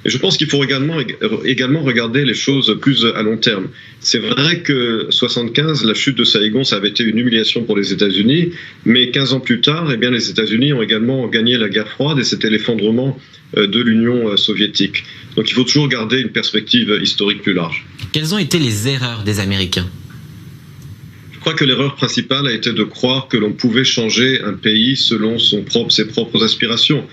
Et je pense qu'il faut également regarder les choses plus à long terme. C'est vrai que 75, la chute de Saïgon, ça avait été une humiliation pour les États-Unis, mais 15 ans plus tard, eh bien, les États-Unis ont également gagné la guerre froide et c'était l'effondrement de l'Union soviétique. Donc il faut toujours garder une perspective historique plus large. Quelles ont été les erreurs des Américains ? Je crois que l'erreur principale a été de croire que l'on pouvait changer un pays selon ses propres aspirations,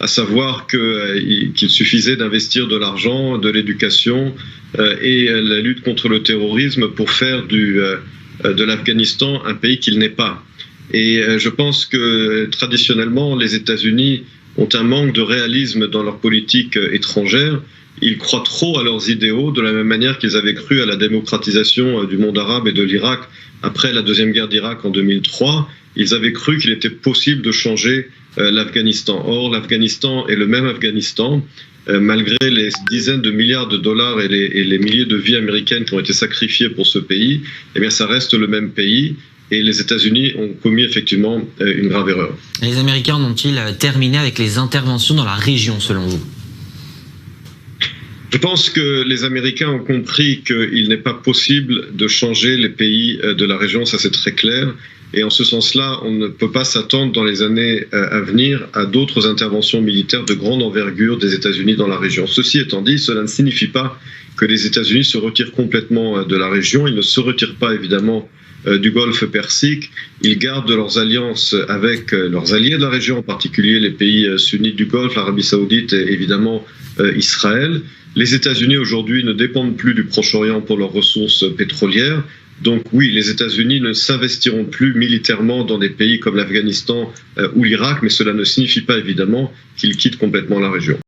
à savoir qu'il suffisait d'investir de l'argent, de l'éducation et la lutte contre le terrorisme pour faire de l'Afghanistan un pays qu'il n'est pas. Et je pense que traditionnellement, les États-Unis ont un manque de réalisme dans leur politique étrangère. Ils croient trop à leurs idéaux, de la même manière qu'ils avaient cru à la démocratisation du monde arabe et de l'Irak après la deuxième guerre d'Irak en 2003. Ils avaient cru qu'il était possible de changer l'Afghanistan. Or, l'Afghanistan est le même Afghanistan, malgré les dizaines de milliards de dollars et les milliers de vies américaines qui ont été sacrifiées pour ce pays. Eh bien, ça reste le même pays. Et les États-Unis ont commis effectivement une grave erreur. Les Américains ont-ils terminé avec les interventions dans la région, selon vous ? Je pense que les Américains ont compris qu'il n'est pas possible de changer les pays de la région, ça c'est très clair. Et en ce sens-là, on ne peut pas s'attendre dans les années à venir à d'autres interventions militaires de grande envergure des États-Unis dans la région. Ceci étant dit, cela ne signifie pas que les États-Unis se retirent complètement de la région. Ils ne se retirent pas évidemment du Golfe Persique. Ils gardent leurs alliances avec leurs alliés de la région, en particulier les pays sunnites du Golfe, l'Arabie Saoudite et évidemment Israël. Les États-Unis aujourd'hui ne dépendent plus du Proche-Orient pour leurs ressources pétrolières. Donc oui, les États-Unis ne s'investiront plus militairement dans des pays comme l'Afghanistan ou l'Irak, mais cela ne signifie pas évidemment qu'ils quittent complètement la région.